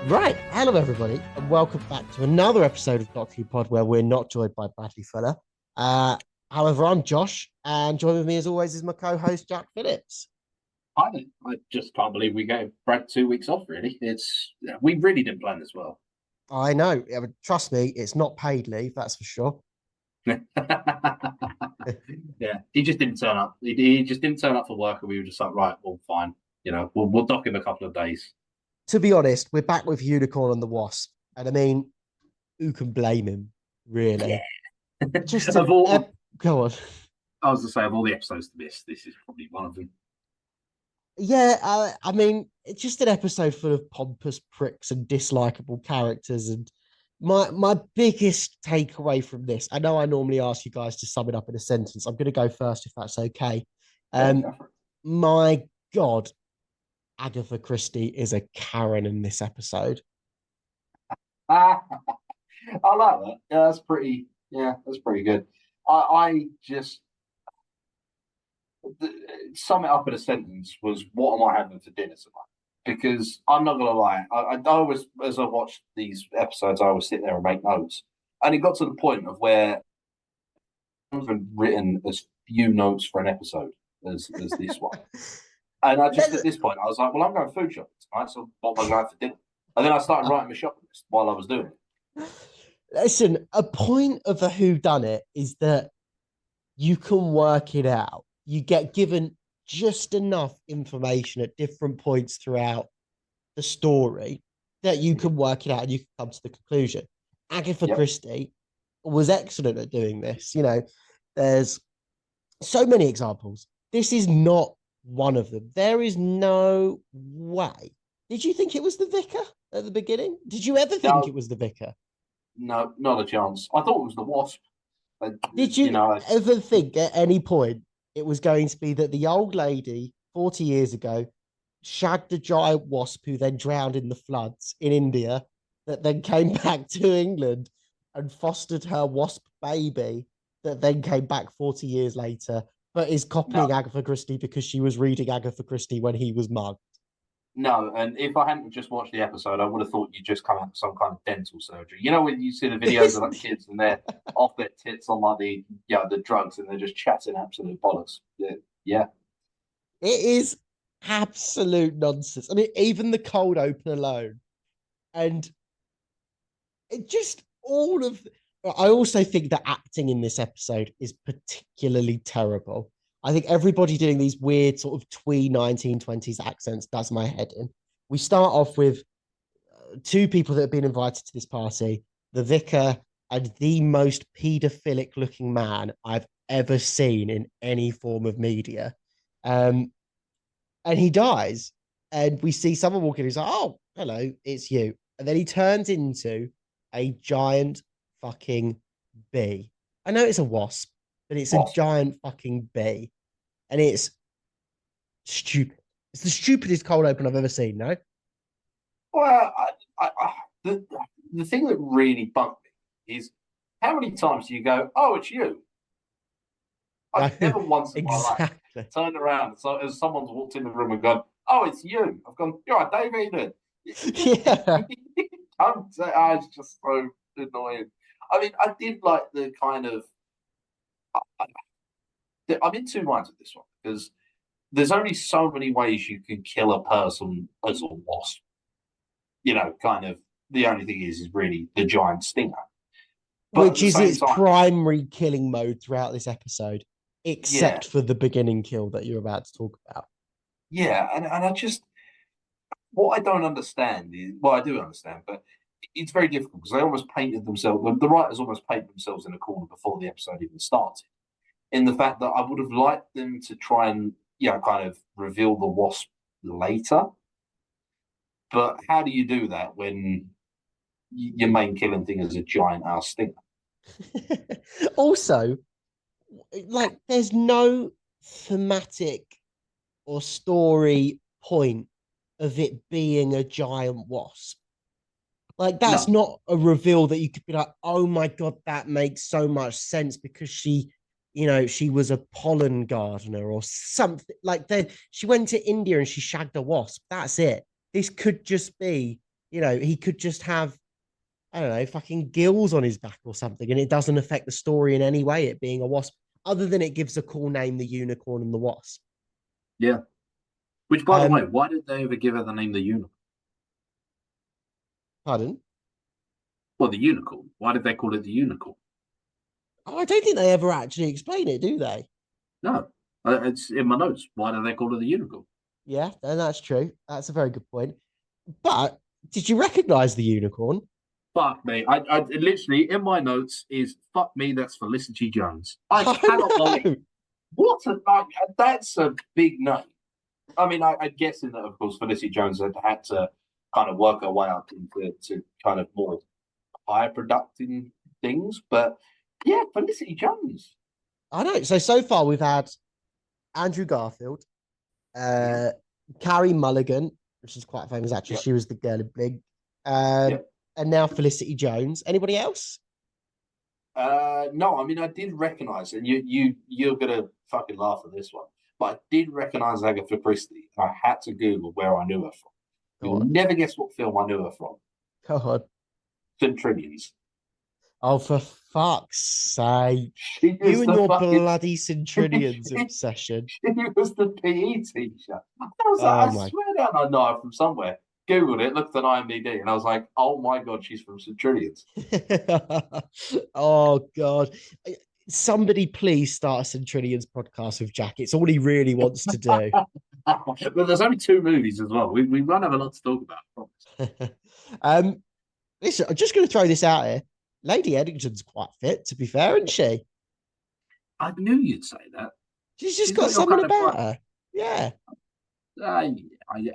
Right, hello everybody, and welcome back to another episode of Doctor Who Pod, where we're not joined by Bradley Fuller. Uh, However, I'm Josh, and joining with me as always is my co-host Jack Phillips. I just can't believe we gave Brad 2 weeks off. Really, we really didn't plan this well. I know, yeah, but trust me, it's not paid leave, that's for sure. Yeah, he just didn't turn up. He just didn't turn up for work, and we were just like, right, well, fine. We'll dock him a couple of days. To be honest, we're back with Unicorn and the Wasp, and I mean, who can blame him, Yeah, really? Just of all, go on. I was to say of all the episodes to miss, this is probably one of them. Yeah, I mean, it's just an episode full of pompous pricks and dislikable characters. And my biggest takeaway from this, I know I normally ask you guys to sum it up in a sentence. I'm going to go first if that's okay. Yeah, Um, go for my God, Agatha Christie is a Karen in this episode. it. I like that. Yeah, that's pretty. Yeah, that's pretty good. I just sum it up in a sentence was what am I having for dinner tonight? Because I'm not gonna lie, I always as I watched these episodes, I always sit there and make notes, and it got to the point of where I've written as few notes for an episode as this one, and I just at this point I was like, well, I'm going food shopping tonight, so what am I going for dinner? And then I started writing my shopping list while I was doing it. Listen, a point of a who done it is that you can work it out. You get given just enough information at different points throughout the story that you can work it out and you can come to the conclusion. Agatha Yep. Christie was excellent at doing this. There's so many examples. This is not one of them. There is no way. Did you think it was the vicar at the beginning? Did you ever think it No, was the vicar? no, not a chance. I thought it was the Wasp. But, Did you you know, ever think at any point it was going to be that the old lady 40 years ago shagged a giant wasp who then drowned in the floods in India, that then came back to England and fostered her wasp baby, that then came back 40 years later, but is copying no. Agatha Christie because she was reading Agatha Christie when he was mugged? No, and if I hadn't just watched the episode, I would have thought you just come out of some kind of dental surgery. You know, when you see the videos of like kids and they're off their tits on like the drugs and they're just chatting absolute bollocks. Yeah, It is absolute nonsense. I mean, even the cold open alone. And it just all of I also think the acting in this episode is particularly terrible. I think everybody doing these weird sort of twee 1920s accents does my head in. We start off with two people that have been invited to this party, the vicar and the most paedophilic looking man I've ever seen in any form of media. Um, and he dies. And we see someone walking, he's like, oh, hello, it's you. And then he turns into a giant fucking bee. I know it's a wasp, but it's a Wasp. giant fucking bee. And it's stupid. It's the stupidest cold open I've ever seen, no? Well, the the thing that really bugged me is how many times do you go, "Oh, it's you"? No, I've never once in my life exactly. turned around so as someone's walked in the room and gone, "Oh, it's you." I've gone, "You're right, Dave, how you doing?" You just Yeah. don't say, it's just so annoying. I mean, I did like the kind of. I'm in two minds with this one because there's only so many ways you can kill a person as a wasp. Kind of the only thing is really the giant stinger. But at Which the is same its time, primary killing mode throughout this episode, yeah, except for the beginning kill that you're about to talk about. yeah, and I just what I don't understand is well, I do understand, but it's very difficult because they almost painted themselves. The writers almost painted themselves in a corner before the episode even started. In the fact that I would have liked them to try and kind of reveal the wasp later. But how do you do that when your main killing thing is a giant ass stinger? Also, like, there's no thematic or story point of it being a giant wasp. Like, that's No, not a reveal that you could be like, oh my God, that makes so much sense because she was a pollen gardener or something. Like, then she went to India and she shagged a wasp. That's it. This could just be, he could just have, I don't know, fucking gills on his back or something, and it doesn't affect the story in any way, it being a wasp, other than it gives a cool name, the unicorn and the wasp. Yeah. Which, by the way, Um, why did they ever give her the name the unicorn? Pardon? Well, the unicorn. Why did they call it the unicorn? Oh, I don't think they ever actually explain it, do they? No, it's in my notes. Why do they call it the unicorn? Yeah, and that's true. That's a very good point. But did you recognize the unicorn? Fuck me. I literally in my notes is fuck me. That's Felicity Jones. I cannot I believe know. what a that's a big name. I mean, I'm guessing that of course Felicity Jones had to kind of work her way up into to kind of more higher production things, but yeah, Felicity Jones. I know. So far we've had Andrew Garfield, Yeah, uh, Carrie Mulligan, which is quite a famous actress. yeah, She was the girl in Big. yeah. And now Felicity Jones. Anybody else? No, I mean I did recognize, and you're gonna fucking laugh at this one, but I did recognize Agatha Christie. I had to Google where I knew her from. Go You'll on. never guess what film I knew her from. Go on. Centurions. Oh, for fuck's sake. She You was and the your fucking. bloody Centurions she, obsession. she was the PE teacher. I was Oh like, I my. swear down, I know her from somewhere. Googled it, looked at IMDb, and I was like, oh my god, she's from Centurions. Oh God. Somebody please start a Centurions podcast with Jack. It's all he really wants to do. But there's only two movies as well. We won't have a lot to talk about. I promise. um, Listen, I'm just going to throw this out here. Lady Eddington's quite fit, to be fair, isn't she? I knew you'd say that. She's just She's got got your something kind of about her. Yeah. uh,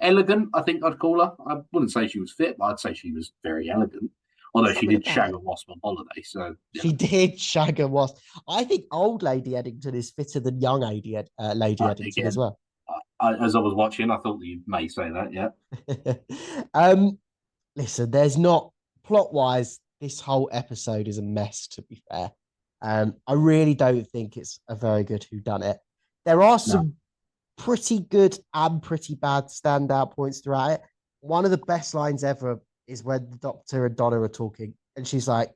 elegant. I think I'd call her. I wouldn't say she was fit, but I'd say she was very elegant. Although she Something did about shag her. a wasp on holiday, so She did shag and was. I think old Lady Eddington is fitter than young Lady Eddington as again, well. as I was watching, I thought you may say that. Yeah, um, Listen, there's not plot wise. This whole episode is a mess. To be fair, I really don't think it's a very good whodunit. There are no, some pretty good and pretty bad standout points throughout it. One of the best lines ever is when the Doctor and Donna are talking, and she's like,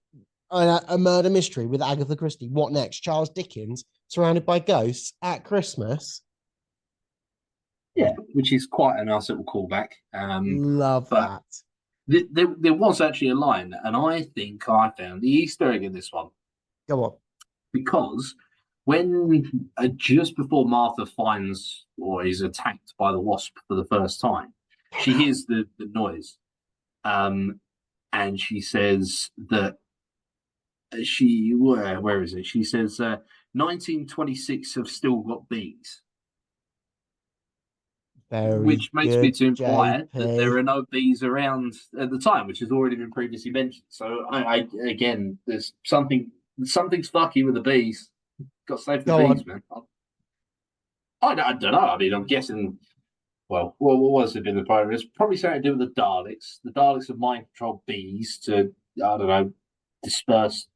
a murder mystery with Agatha Christie. What next? Charles Dickens surrounded by ghosts at Christmas. yeah, which is quite a nice little callback. Love But that. there was actually a line, and I think I found the Easter egg in this one Go on. because when just before Martha finds or is attacked by the wasp for the first time, she hears the noise, um, and she says that where is it? She says 1926 have still got bees, Very which makes me good, to imply that there are JP. no bees around at the time, which has already been previously mentioned. So I again, there's something's fucky with the bees. Got to save the Go bees, on. man. I don't know. I mean, I'm guessing. Well, what was it in the program? It's probably something to do with the Daleks. The Daleks have mind controlled bees to, I don't know, disperse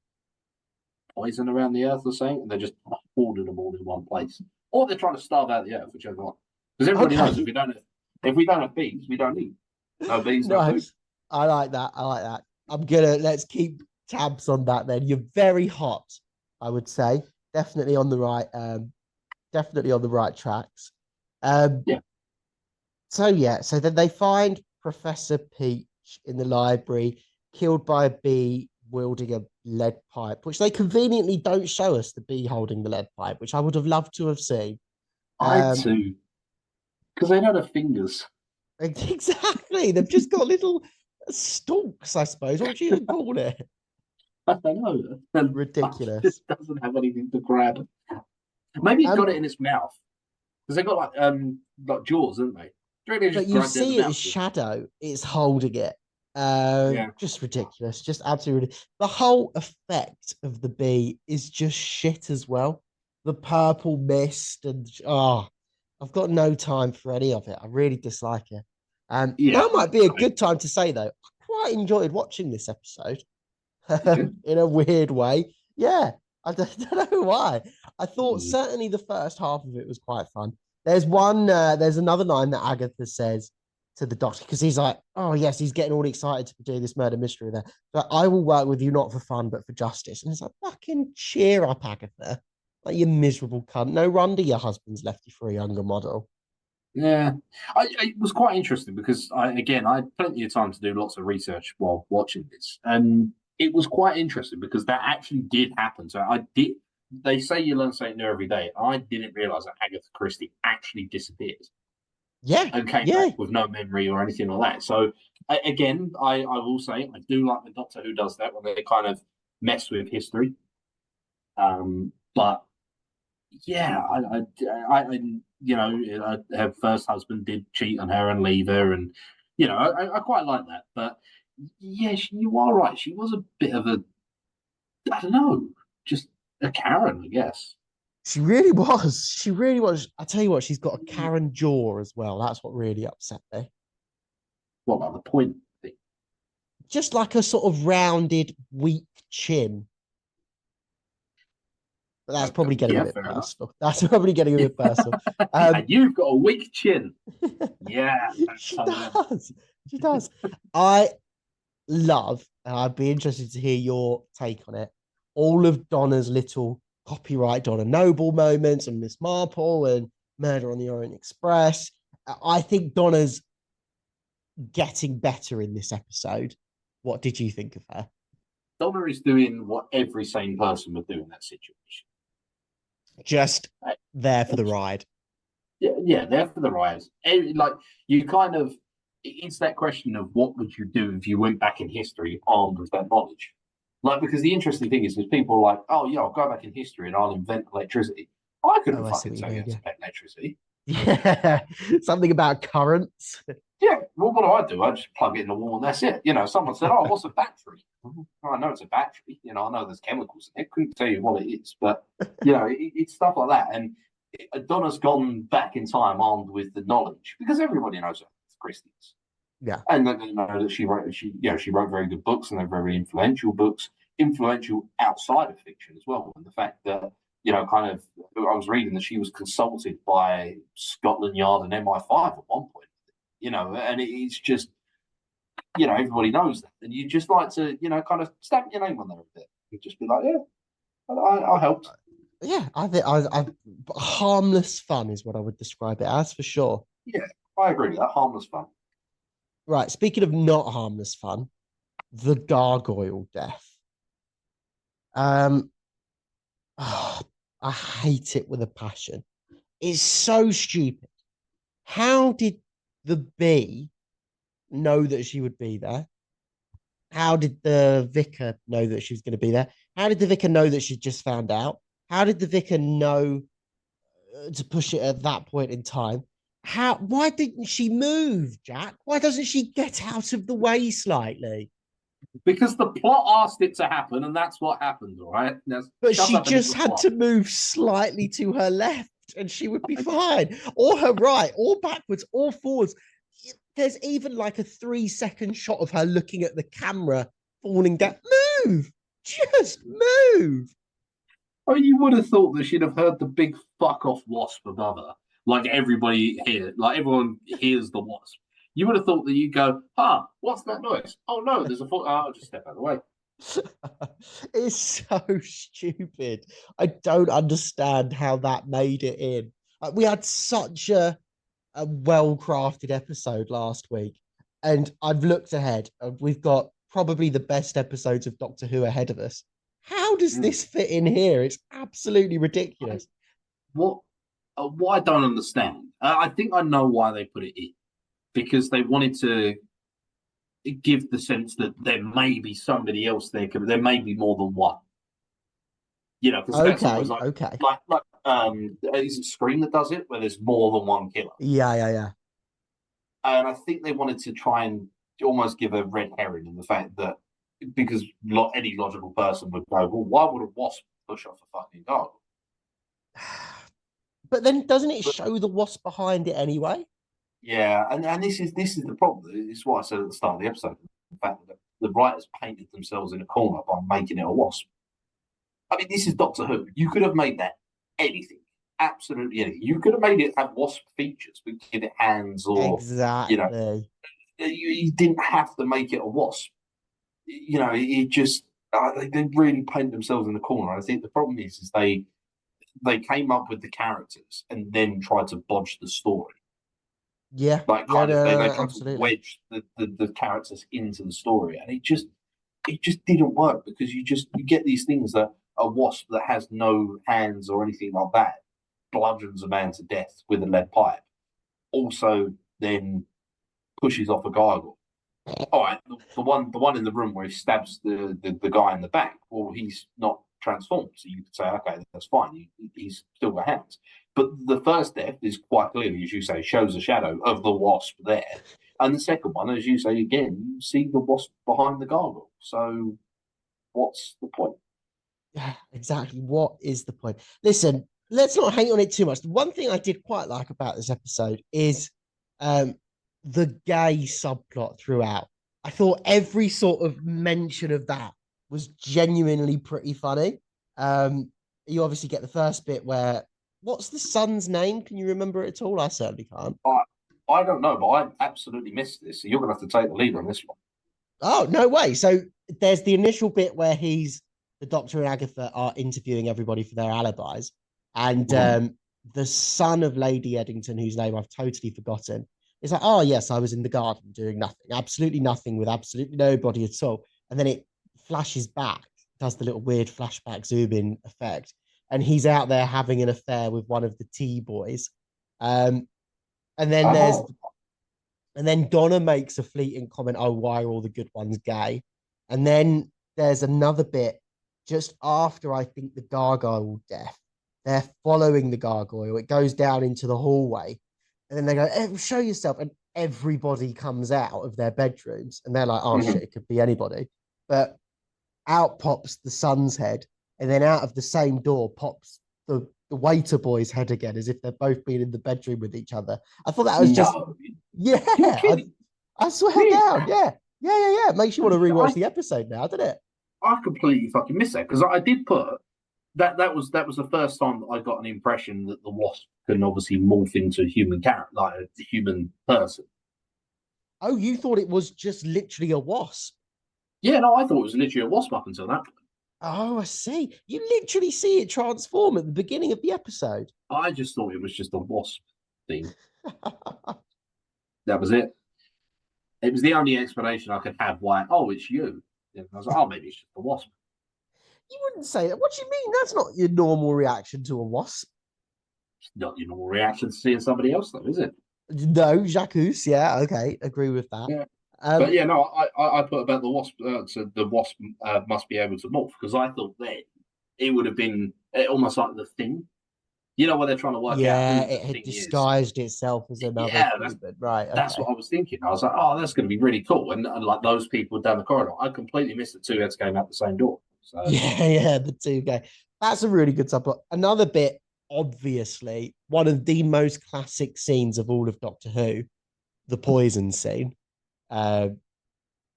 poison around the earth or something, and they're just hoarding them all in one place. Or they're trying to starve out the earth, whichever one. Because everybody knows Okay. if we don't have bees, we don't eat. No bees, no food. Nice. I like that. I like that. Let's keep tabs on that then. You're very hot, I would say. Definitely on the right, definitely on the right tracks. Um, Yeah. so yeah, so then they find Professor Peach in the library, killed by a bee wielding a lead pipe, which they conveniently don't show us the bee holding the lead pipe, which I would have loved to have seen. I Um, too. Because they don't have fingers. exactly. They've just got little stalks, I suppose. What would you even call it? I don't know. And Ridiculous. it doesn't have anything to grab. Maybe it got Um, it in its mouth. Because they got like jaws, haven't they? Do you reckon they but just you grabbed it in see the it as mouth? shadow, it's holding it. Yeah. Just ridiculous. Just absolutely. The whole effect of the bee is just shit as well. The purple mist and I've got no time for any of it. I really dislike it. Yeah. Now might be a good time to say though, I quite enjoyed watching this episode. In a weird way. Yeah, I don't know why. I thought Mm. certainly the first half of it was quite fun. There's another line that Agatha says to the doctor because he's like, oh yes, he's getting all excited to be doing this murder mystery there. But I will work with you not for fun but for justice. And it's like, fucking cheer up, Agatha. Like, you miserable cunt. No wonder your husband's left you for a younger model. Yeah, it was quite interesting because I had plenty of time to do lots of research while watching this, and it was quite interesting because that actually did happen. So I did. They say you learn something new every day. I didn't realize that Agatha Christie actually disappeared Yeah, and came yeah. back with no memory or anything like that. So again, I will say I do like the Doctor Who does that when they kind of mess with history. But yeah, her first husband did cheat on her and leave her, and I quite like that. But yeah, you are right. She was a bit of a, I don't know, just a Karen, I guess. She really was. She really was. I tell you what, she's got a Karen jaw as well. That's what really upset me. What about the point thing? Just like a sort of rounded, weak chin. But that's probably getting a Yeah, bit fair enough. personal. That's probably getting a bit personal. And you've got a weak chin. Yeah, she does. She does. I love, and I'd be interested to hear your take on it, all of Donna's little copyright Donna Noble moments and Miss Marple and Murder on the Orient Express. I think Donna's getting better in this episode. What did you think of her? Donna is doing what every sane person would do in that situation. Just there for the ride. Yeah, there for the ride. Like you kind of, it's that question of what would you do if you went back in history armed with that knowledge? Like, because the interesting thing is people are like, oh yeah, I'll go back in history and I'll invent electricity. I couldn't fucking tell you how to invent electricity. Yeah, something about currents. Yeah, well, what do? I just plug it in the wall and that's it. Someone said, oh, what's a battery? I know it's a battery. I know there's chemicals in it. Couldn't tell you what it is, but it's stuff like that. And Donna's gone back in time armed with the knowledge because everybody knows her. It's Christie's. Yeah, and then they know that she wrote very good books and they're very influential books, influential outside of fiction as well. And the fact that kind of, I was reading that she was consulted by Scotland Yard and MI5 at one point. And it's just, everybody knows that. And you just like to, kind of stamp your name on there a bit. You just be like, yeah, I helped. Yeah, I think I harmless fun is what I would describe it as for sure. Yeah, I agree with that. Harmless fun. Right. Speaking of not harmless fun, the gargoyle death. Oh, I hate it with a passion. It's so stupid. How did the bee know that she would be there? How did the vicar know that she was going to be there? How did the vicar know that she just found out? How did the vicar know to push it at that point in time? Why didn't she move, Jack? Why doesn't she get out of the way slightly? Because the plot asked it to happen, and that's what happened, all right? But she just had to move slightly to her left, and she would be fine. Or her right, or backwards, or forwards. There's even like a 3-second shot of her looking at the camera, falling down. Move! Just move! I mean, you would have thought that she'd have heard the big fuck off wasp above her. Like everybody here, like everyone hears the wasp. You would have thought that you'd go, what's that noise? Oh no, there's a foot. I'll just step out of the way. It's so stupid. I don't understand how that made it in. We had such a well-crafted episode last week, and I've looked ahead. We've got probably the best episodes of Doctor Who ahead of us. How does this fit in here? It's absolutely ridiculous. What I don't understand, I think I know why they put it in, because they wanted to give the sense that there may be somebody else there. There may be more than one. Because that's always like, is it Scream that does it, where there's more than one killer? Yeah. And I think they wanted to try and almost give a red herring in the fact that, because any logical person would go, well, why would a wasp push off a fucking dog? But then doesn't it show the wasp behind it anyway? Yeah, and this is the problem. It's what I said at the start of the episode. The fact that the writers painted themselves in a corner by making it a wasp. I mean, this is Doctor Who. You could have made that anything. absolutely anything. You could have made it have Wasp features, but give it hands, or you know, Exactly. you didn't have to make it a Wasp. You know, it just they really painted themselves in the corner. I think the problem is they came up with the characters and then tried to bodge the story. Yeah. Like Yeah. kind of No, they no, tried to absolutely. wedge the characters into the story, and it just didn't work because you get these things that a Wasp that has no hands or anything like that bludgeons a man to death with a lead pipe. Also, then pushes off a gargoyle. All right, the one in the room where he stabs the guy in the back. Well, he's not transformed, so you could say, okay, that's fine. He's still got hands. But the first death is quite clearly, as you say, shows a shadow of the Wasp there. And the second one, as you say again, you see the Wasp behind the gargoyle. So what's the point? Yeah, exactly. What is the point? Listen, let's not hang on it too much. The one thing I did quite like about this episode is um the gay subplot throughout. I thought every sort of mention of that was genuinely pretty funny. You obviously get the first bit where what's the son's name? Can you remember it at all? I certainly can't. I, I don't know, but I absolutely missed this. So you're going to have to take the lead on this one. Oh, no way. So there's the initial bit where the Doctor and Agatha are interviewing everybody for their alibis. And Mhm. the son of Lady Eddington, whose name I've totally forgotten, is like, oh, yes, I was in the garden doing nothing, absolutely nothing with absolutely nobody at all. And then it flashes back, does the little weird flashback zoom in effect. And he's out there having an affair with one of the T boys. Um, and then there's Oh, and then Donna makes a fleeting comment, oh, why are all the good ones gay? And then there's another bit just after I think the gargoyle death. They're following the gargoyle. It goes down into the hallway. And then they go, show yourself. And everybody comes out of their bedrooms. And they're like, oh shit, mhm. it could be anybody. But out pops the son's head. And then out of the same door pops the waiter boy's head again, as if they've both been in the bedroom with each other. I thought that was just No, yeah, you're kidding. I swear Me, down. Yeah. Yeah, yeah, yeah. It makes you want to rewatch I the episode now, doesn't it? I completely fucking missed that because I did put that was the first time that I got an impression that the Wasp can obviously morph into a human character, like a human person. Oh, you thought it was just literally a wasp. Yeah, no, I thought it was literally a Wasp up until that point. Oh, I see. You literally see it transform at the beginning of the episode. I just thought it was just a Wasp thing. That was it. It was the only explanation I could have why. Oh, it's you. And I was like, oh, maybe it's just a Wasp. You wouldn't say that. What do you mean? That's not your normal reaction to a wasp. It's not your normal reaction to seeing somebody else, though, is it? No, Jacques. Yeah, okay. Agree with that. Yeah. But Um, yeah, no, I put about the Wasp. So the Wasp must be able to morph because I thought then it would have been almost like the Thing. You know, where they're trying to work out yeah, who the it had Thing is. disguised itself as another Yeah, human. Right, that's okay. what I was thinking. I was like, oh, that's going to be really cool. And like those people down the corridor, I completely missed the two heads came out the same door. So Yeah, yeah, the two guy. That's a really good subplot. Another bit, obviously, one of the most classic scenes of all of Doctor Who, the poison scene. Uh,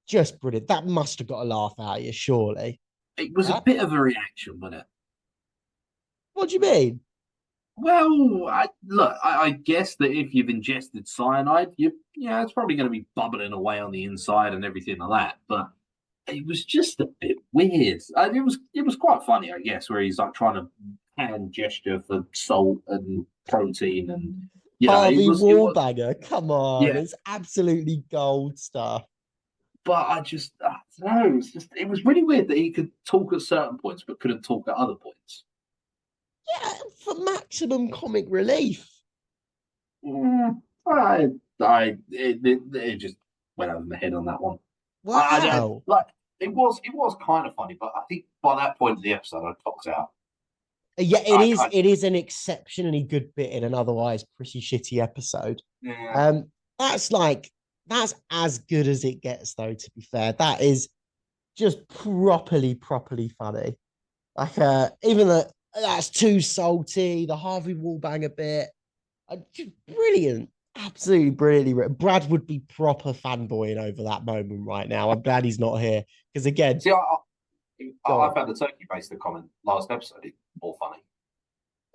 just brilliant. That must have got a laugh out of you, surely. it was a That, bit of a reaction, wasn't it? what do you mean? Well, I guess that if you've ingested cyanide, yeah, it's probably going to be bubbling away on the inside and everything like that. But it was just a bit weird. It was quite funny, I guess, where he's like trying to hand gesture for salt and protein, and it Harvey was Wallbanger, come on, yeah. it's absolutely gold stuff. But I don't know. It was really weird that he could talk at certain points but couldn't talk at other points. Yeah, for maximum comic relief. Mm, it just went over my head on that one. I Wow. like it was kind of funny, but I think by that point of the episode, I clocked out. Yeah, it I is. kind It is an exceptionally good bit in an otherwise pretty shitty episode. yeah. Um, that's like that's as good as it gets, though. To be fair, that is just properly funny. Like, even that's too salty. The Harvey Wallbanger bit, just brilliant, absolutely brilliantly written. Brad would be proper fanboying over that moment right now. I'm glad he's not here because again, See, I go I on. found the turkey baster comment last episode more funny.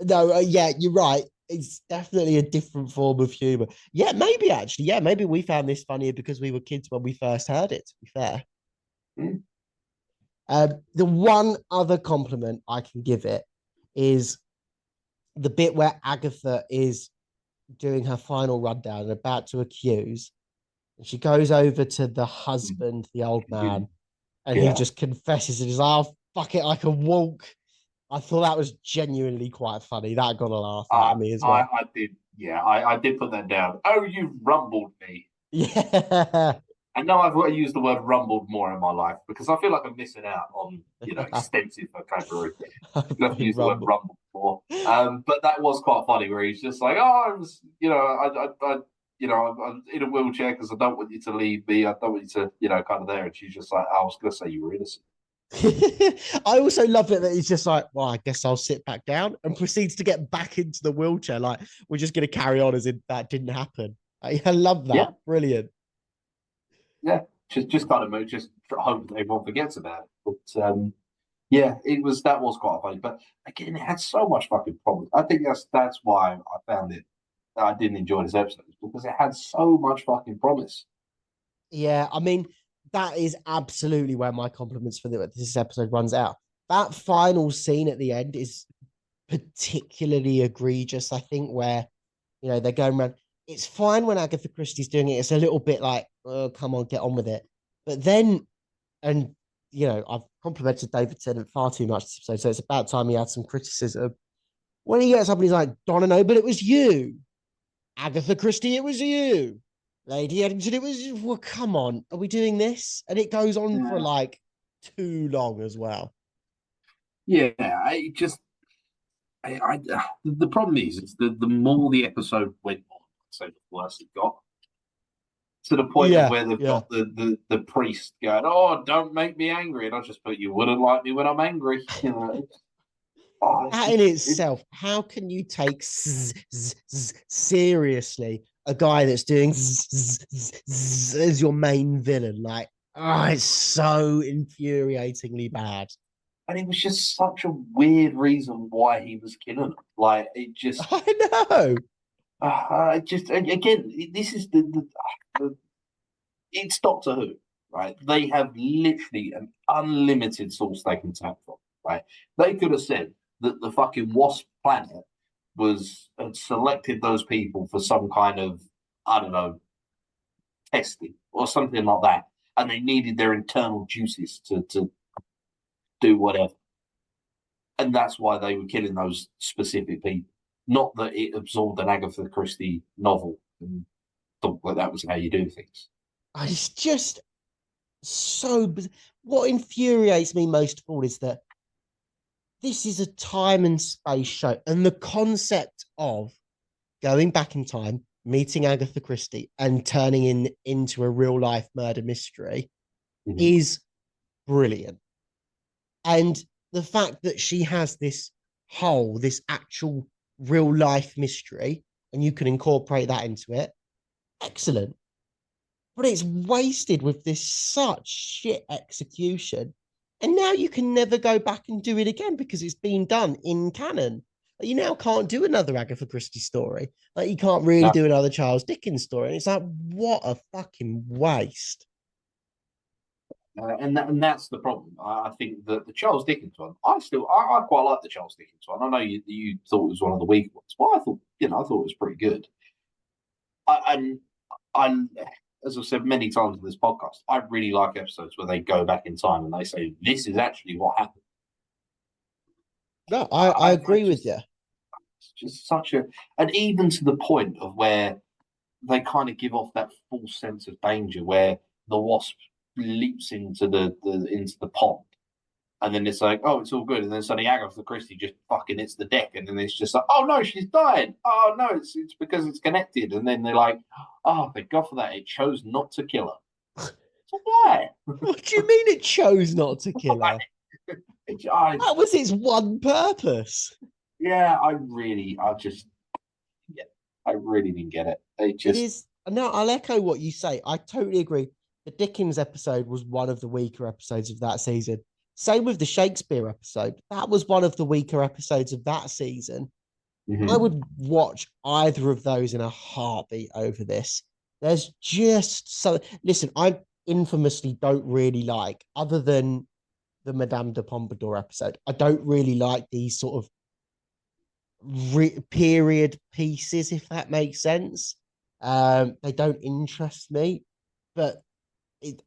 No, yeah, you're right. It's definitely a different form of humor. Yeah, maybe actually. Yeah, maybe we found this funnier because we were kids when we first heard it, to be fair. Mm. The one other compliment I can give it is the bit where Agatha is doing her final rundown and about to accuse. And she goes over to the husband, the old man, and he Yeah. just confesses and he's like, oh, fuck it, I can walk. I thought that was genuinely quite funny. That got a laugh out of me as well. I did, yeah, I did put that down. Oh, you rumbled me. Yeah. And now I've got to use the word rumbled more in my life because I feel like I'm missing out on, extensive vocabulary. I've You have to been use the word rumbled. rumbled more. But that was quite funny where he's just like, oh, I was, I'm in a wheelchair because I don't want you to leave me. I don't want you to, kind of there. And she's just like, I was going to say you were innocent. I also love it that he's just like, well, I guess I'll sit back down and proceeds to get back into the wheelchair. Like, we're just going to carry on as if that didn't happen. I love Yeah, that. Brilliant. yeah. Just kind of move, just hope that everyone forgets about it. But yeah, that was quite funny. But again, it had so much fucking problems. I think that's why I found it. I didn't enjoy this episode because it had so much fucking promise. Yeah, I mean, that is absolutely where my compliments for this episode runs out. That final scene at the end is particularly egregious, I think, where, they're going around. It's fine when Agatha Christie's doing it. It's a little bit like, oh, come on, get on with it. But then, and, I've complimented David Tennant far too much this episode, so it's about time he had some criticism. When he gets up and he's like, Donna, no, but it was you. Agatha Christie, it was you. Lady Eddington, it was, well, come on, are we doing this? And it goes on for Yeah, like too long as well. yeah. The problem is the more the episode went on, so the worse it got. To the point of Yeah, where they've yeah. got the priest going, "Oh, don't make me angry," and I just put, "You wouldn't like me when I'm angry." That in itself, how can you take seriously a guy that's doing as your main villain? Like, oh, it's so infuriatingly bad. and it was just such a weird reason why he was killing them. Like I know. just again, this is the it's Doctor Who, right? They have literally an unlimited source they can tap from, right? They could have said that the fucking Wasp planet had selected those people for some kind of, I don't know, testing or something like that, and they needed their internal juices to do whatever, and that's why they were killing those specific people. Not that it absorbed an Agatha Christie novel and thought that was how you do things. It's just so. What infuriates me most of all is that this is a time and space show, and the concept of going back in time, meeting Agatha Christie, and turning into a real life murder mystery Mm-hmm. is brilliant. And the fact that she has this actual real life mystery, and you can incorporate that into it, excellent. But it's wasted with this such shit execution. And now you can never go back and do it again because it's been done in canon. Like, you now can't do another Agatha Christie story. Like, you can't really No, do another Charles Dickens story. And it's like, what a fucking waste. and that's the problem. I think that the Charles Dickens one, I quite like the Charles Dickens one. I know you thought it was one of the weak ones, but I thought it was pretty good. And I, as I've said many times in this podcast, I really like episodes where they go back in time and they say this is actually what happened. No, I I agree with just you. it's just such a, and even to the point of where they kind of give off that false sense of danger, where the Wasp leaps into the pond. And then it's like, oh, it's all good. And then suddenly Agatha Christie just fucking hits the deck. And then it's just like, oh, no, she's dying. Oh, no, it's because it's connected. And then they're like, oh, thank God for that. It chose not to kill her. So why? What do you mean it chose not to kill her? That was its one purpose. Yeah, yeah, I really didn't get it. It is. No, I'll echo what you say. I totally agree. The Dickens episode was one of the weaker episodes of that season. Same with the Shakespeare episode. That was one of the weaker episodes of that season. I Hmm. would watch either of those in a heartbeat over this. There's just so listen, I infamously don't really like, other than the Madame de Pompadour episode, I don't really like these sort of period pieces, if that makes sense. They don't interest me, but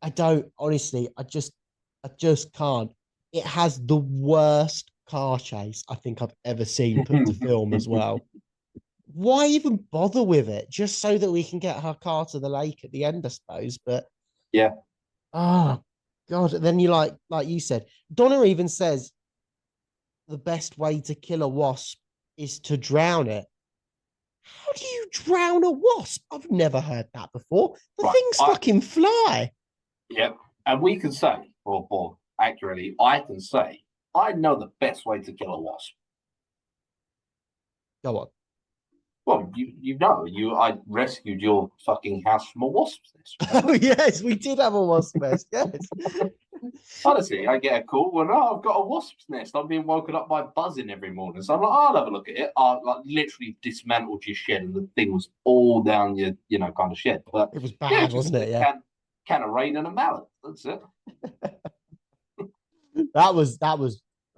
I don't honestly. I just can't. It has the worst car chase I think I've ever seen put to film as well. Why even bother with it? Just so that we can get her car to the lake at the end, I suppose. But Yeah. oh god, then you like you said, Donna even says the best way to kill a wasp is to drown it. How do you drown a wasp? I've never heard that before. The Right. things fucking fly. Yeah. And we can say, or more accurately, I can say, I know the best way to kill a wasp. Go on. Well, I rescued your fucking house from a wasp's nest, Oh remember? yes, we did have a wasp nest. Yes. Honestly, I get a call when, oh, I've got a wasp's nest. I'm being woken up by buzzing every morning. So I'm like, oh, I'll have a look at it. I like literally dismantled your shed and the thing was all down your, kind of shed. But It was yeah, bad, just wasn't a it? Yeah. can of rain and a mallet. That's it. That was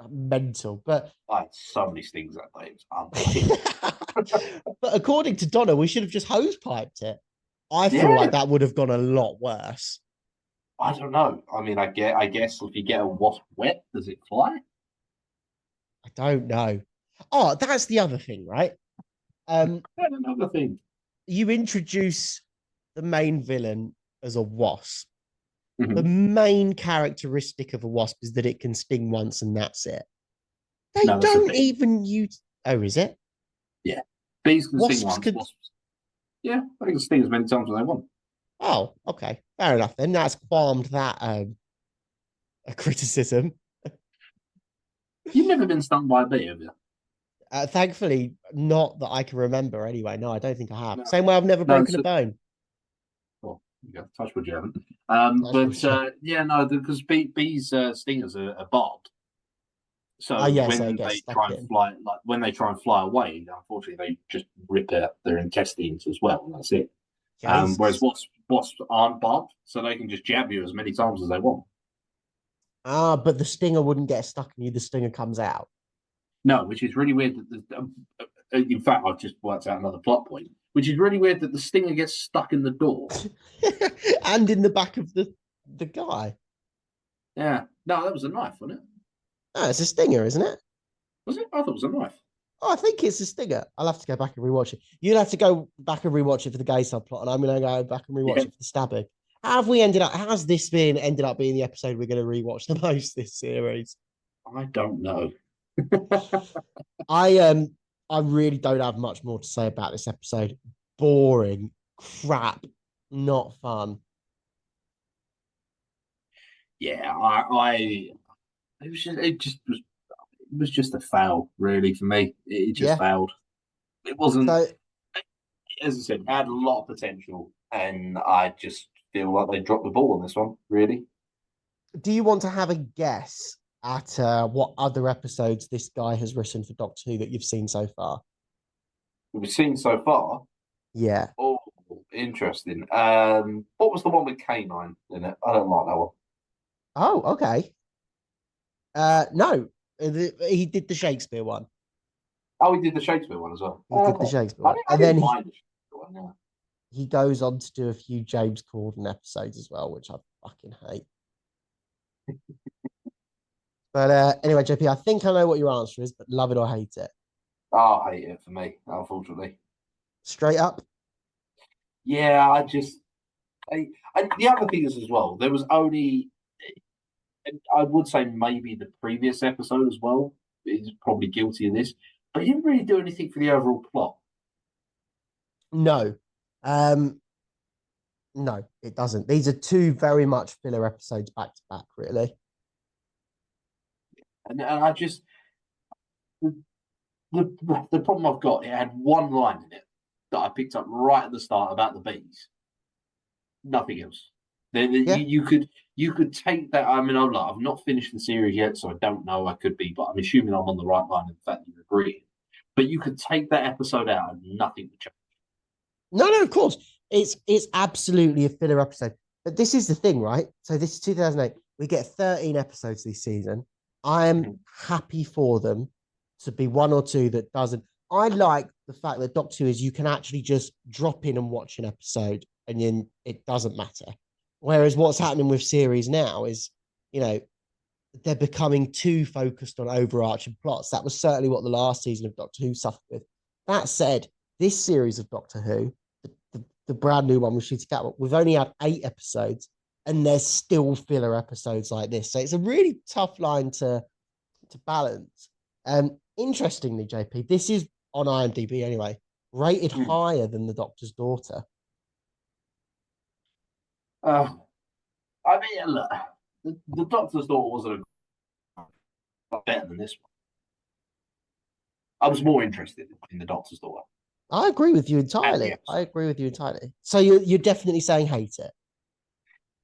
mental. But I had so many stings that day. It was unbelievable. but according to Donna, we should have just hose piped it. I feel like Yeah, that would have gone a lot worse. I don't know. I mean, I guess if you get a wasp wet, does it fly? I don't know. Oh, that's the other thing, right? Um, That's another thing. you introduce the main villain as a wasp. The Mhm. main characteristic of a wasp is that it can sting once and that's it. They No, that's a don't bee. even use. Oh, is it? Yeah, bees can sting Wasps once. could. Wasps, yeah, they can sting as many times as they want. Oh, okay, fair enough. Then that's qualmed that a criticism. You've never been stung by a bee, have you? Thankfully, not that I can remember. Anyway, no, I don't think I have. No, Same way I've never no. broken a bone. Well, yeah, touch wood, you haven't. That's But bullshit. yeah, no, because bees stingers are barbed. Oh So yeah, so it when gets they stuck try and in. fly, like when they try and fly away, unfortunately, they just rip out their intestines as well, and that's it. Whereas Jesus. wasps aren't barbed, so they can just jab you as many times as they want. Ah, but the stinger wouldn't get stuck in you. The stinger comes out. No, which is really weird. In fact, I've just worked out another plot point, which is really weird that the stinger gets stuck in the door. And in the back of the guy. Yeah, no, that was a knife, wasn't it? Oh, it's a stinger, isn't it? Was it? I thought it was a knife. Oh, I think it's a stinger. I'll have to go back and rewatch it. You'll have to go back and rewatch it for the gay subplot, and I'm going to go back and rewatch Yeah, it for the stabbing. How have we ended up? How's this been ended up being the episode we're going to rewatch the most this series? I don't know. I really don't have much more to say about this episode. Boring, crap, not fun. Yeah, it was just a fail, really, for me. It just Yeah. failed. It wasn't, So, as I said, it had a lot of potential, and I just feel like they dropped the ball on this one, really. do you want to have a guess at what other episodes this guy has written for Doctor Who that you've seen so far? We've seen so far. Yeah. Oh, interesting. What was the one with K9 in it? I don't like that one. Oh, okay. No, he did the Shakespeare one. Oh, we did the Shakespeare one as well. He Oh, did the okay. Shakespeare one, I and then didn't he mind the Shakespeare one. Yeah. he goes on to do a few James Corden episodes as well, which I fucking hate. But anyway, JP, I think I know what your answer is, but love it or hate it. Oh, I hate it for me, unfortunately. Straight up. Yeah, and the other thing is as well, there was only, and I would say maybe the previous episode as well is probably guilty of this, but he didn't really do anything for the overall plot. No. Um, no, it doesn't. These are two very much filler episodes back to back, really. And I just, the, the problem I've got, it had one line in it that I picked up right at the start about the bees. Nothing else. Yeah. You could take that. I mean, I've not finished the series yet, so I don't know. I could be, but I'm assuming I'm on the right line in the fact that you agree. but you could take that episode out and nothing would change. No, of course. It's absolutely a filler episode. But this is the thing, right? So this is 2008. We get 13 episodes this season. I am happy for them to be one or two that doesn't. I like the fact that Doctor Who is you can actually just drop in and watch an episode and then it doesn't matter. Whereas what's happening with series now is, you know, they're becoming too focused on overarching plots. That was certainly what the last season of Doctor Who suffered with. That said, this series of Doctor Who, the brand new one with Shooty Catwalk, we've only had 8 episodes and there's still filler episodes like this. So it's a really tough line to balance. Interestingly, JP, this is on IMDb anyway, rated higher than The Doctor's Daughter. I mean, look, the Doctor's Daughter wasn't better than this one. I was more interested in the Doctor's Daughter. I agree with you entirely. I agree with you entirely. So you're definitely saying hate it.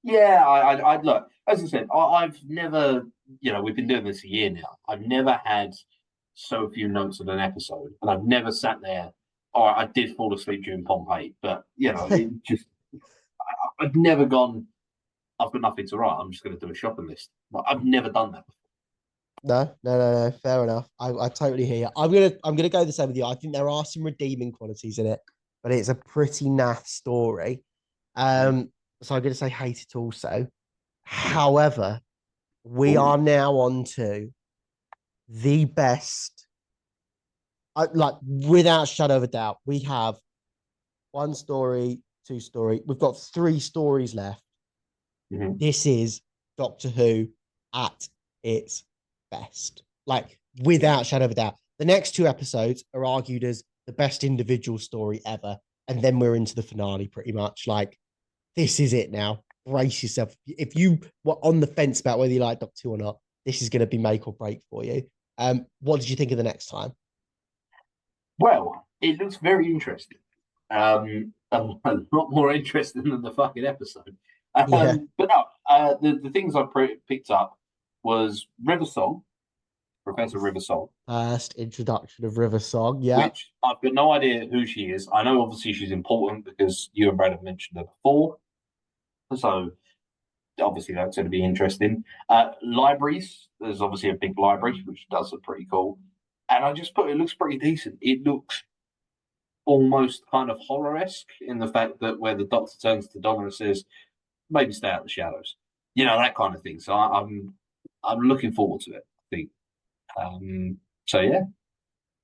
Yeah, I look, as I said, I've never, we've been doing this a year now. I've never had so few notes on an episode, and I've never sat there. All right, I did fall asleep during Pompeii, but it just, I've never gone. I've got nothing to write. I'm just going to do a shopping list. I've never done that before. No. Fair enough. I totally hear you. I'm gonna go the same with you. I think there are some redeeming qualities in it, but it's a pretty naff story. So I'm gonna say hate it also. However, we are now on to the best. Like without shadow of a doubt, we have one story, two story. We've got 3 stories left. This is Doctor Who at its best. Like, without shadow of a doubt. The next 2 episodes are argued as the best individual story ever. And then we're into the finale pretty much. Like, this is it now. Brace yourself. If you were on the fence about whether you like Doctor Who or not, this is going to be make or break for you. What did you think of the next time? Well, it looks very interesting. A lot more interesting than the fucking episode. Yeah. But no, the things I picked up was River Song, Professor River Song. First introduction of River Song, yeah. Which I've got no idea who she is. I know obviously she's important because you and Brad have mentioned her before. So obviously that's going to be interesting. Libraries, there's obviously a big library, which does look pretty cool. And I just put it looks pretty decent. It looks almost kind of horror-esque in the fact that where the Doctor turns to Donna and says, maybe stay out of the shadows. That kind of thing. So I'm looking forward to it, I think. So yeah.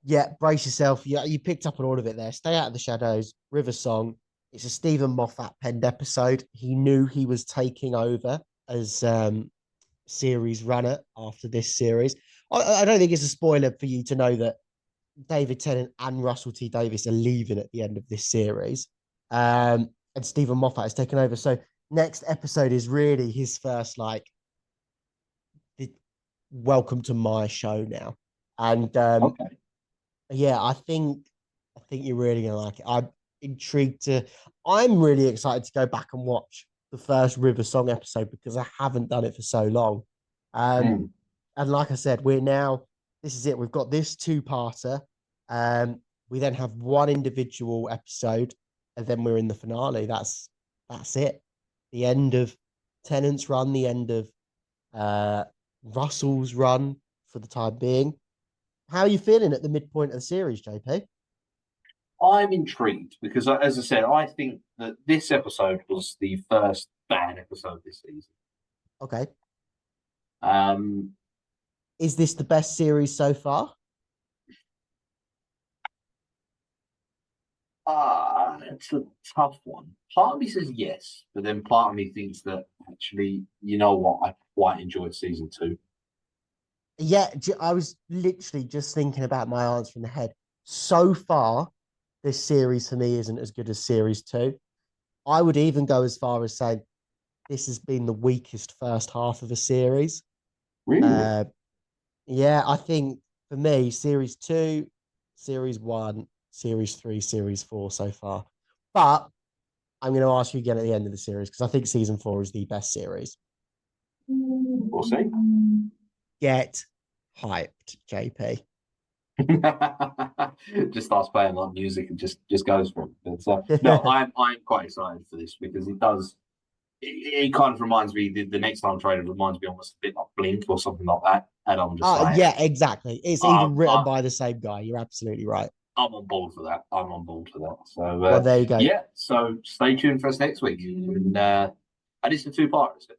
Yeah, brace yourself. Yeah, you picked up on all of it there. Stay out of the shadows, River Song. It's a Stephen Moffat penned episode. He knew he was taking over as series runner after this series. I don't think it's a spoiler for you to know that David Tennant and Russell T Davies are leaving at the end of this series. And Stephen Moffat has taken over. So next episode is really his first, like, welcome to my show now. And Okay. yeah, I think you're really gonna like it. I'm intrigued to. I'm really excited to go back and watch the first River Song episode because I haven't done it for so long. And like I said, we're now. This is it. We've got this 2-parter. We then have one individual episode, and then we're in the finale. That's it. The end of Tennant's run. The end of Russell's run for the time being. How are you feeling at the midpoint of the series, JP? I'm intrigued because, as I said, I think that this episode was the first bad episode this season. Okay. Um, Is this the best series so far? it's a tough one. Part of me says yes, but then part of me thinks that actually, you know what, I quite enjoyed season 2. Yeah, I was literally just thinking about my answer in the head. So far, this series for me isn't as good as series 2. I would even go as far as saying this has been the weakest first half of a series. Really? Yeah, I think for me, series 2, series 1, series 3, series 4 so far. But I'm going to ask you again at the end of the series because I think season 4 is the best series. We'll see. Get hyped, JP. Just starts playing like music and just goes for it. But no, I'm quite excited for this because it does. It kind of reminds me the next time trailer reminds me almost a bit like Blink or something like that, and I'm just like, Yeah, exactly. It's I'm, even written I'm, by the same guy. You're absolutely right. I'm on board for that. I'm on board for that. So Well, there you go. yeah, so stay tuned for us next week, and it's a two-part, is it?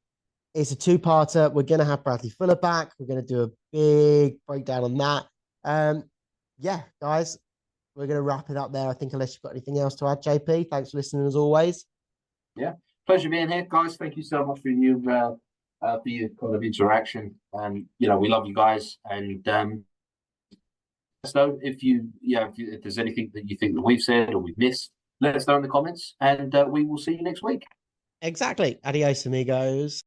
It's a two-parter. We're gonna have Bradley Fuller back. We're gonna do a big breakdown on that. Yeah, guys, we're gonna wrap it up there. I think unless you've got anything else to add, JP. Thanks for listening as always. Yeah, pleasure being here, guys. Thank you so much for your kind of interaction, and we love you guys. And let us know if there's anything that you think that we've said or we've missed. Let us know in the comments, and we will see you next week. Exactly. Adios, amigos.